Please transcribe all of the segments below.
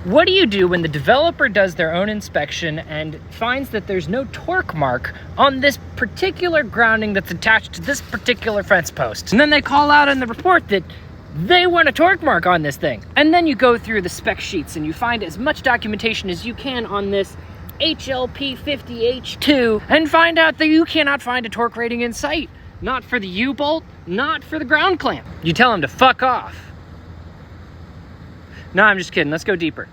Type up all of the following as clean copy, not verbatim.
What do you do when the developer does their own inspection and finds that there's no torque mark on this particular grounding that's attached to this particular fence post? And then they call out in the report that they want a torque mark on this thing. And then you go through the spec sheets and you find as much documentation as you can on this HLP50H2 and find out that you cannot find a torque rating in sight. Not for the U-bolt, not for the ground clamp. You tell them to fuck off. No, I'm just kidding. Let's go deeper.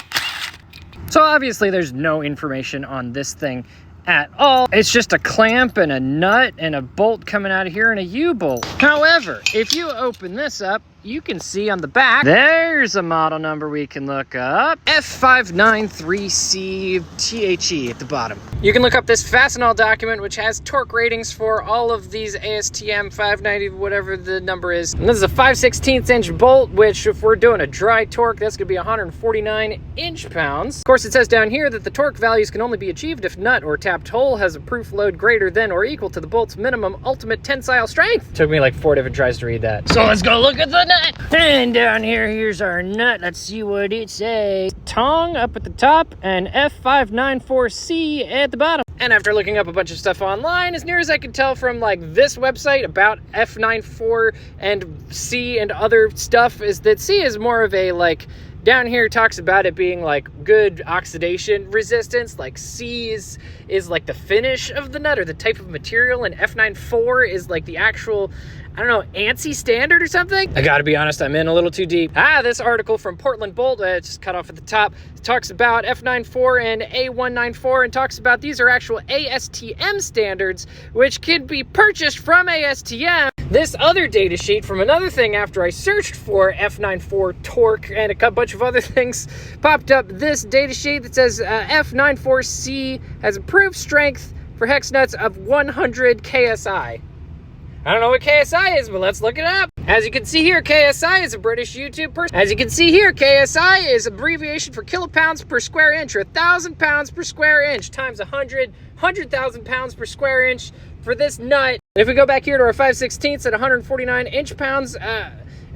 So obviously there's no information on this thing at all. It's just a clamp and a nut and a bolt coming out of here and a U-bolt. However, if you open this up, you can see on the back, there's a model number we can look up. F593CTHE at the bottom. You can look up this Fastenal document, which has torque ratings for all of these ASTM 590, whatever the number is. And this is a 5/16 inch bolt, which if we're doing a dry torque, that's gonna be 149 inch-pounds. Of course, it says down here that the torque values can only be achieved if nut or tapped hole has a proof load greater than or equal to the bolt's minimum ultimate tensile strength. Took me like 4 different tries to read that. So let's go look at the nut. And down here, here's our nut. Let's see what it says. Tong up at the top and F594C at the bottom. And after looking up a bunch of stuff online, as near as I could tell from like this website about F94 and C and other stuff, is that C is more of a like, down here talks about it being like good oxidation resistance. Like C is like the finish of the nut or the type of material, and F94 is like the actual, I don't know, ANSI standard or something? I gotta be honest, I'm in a little too deep. This article from Portland Bolt, just cut off at the top, talks about F94 and A194 and talks about these are actual ASTM standards, which can be purchased from ASTM. This other data sheet from another thing after I searched for F94 torque and a bunch of other things popped up this data sheet that says F94C has approved strength for hex nuts of 100 KSI. I don't know what KSI is, but let's look it up. As you can see here, KSI is a British YouTube person. As you can see here, KSI is abbreviation for kilopounds per square inch, or 1,000 pounds per square inch, times 100,000 pounds per square inch for this nut. And if we go back here to our 5/16 at 149 inch-pounds,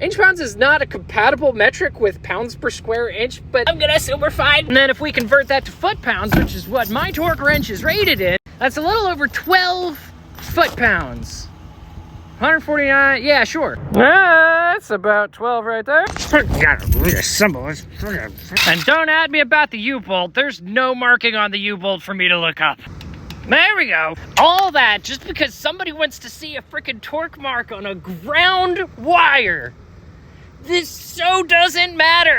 inch-pounds is not a compatible metric with pounds per square inch, but I'm gonna assume we're fine. And then if we convert that to foot-pounds, which is what my torque wrench is rated in, that's a little over 12 foot-pounds. 149, yeah, sure. That's about 12 right there. And don't add me about the U-bolt. There's no marking on the U-bolt for me to look up. There we go. All that just because somebody wants to see a freaking torque mark on a ground wire. This so doesn't matter.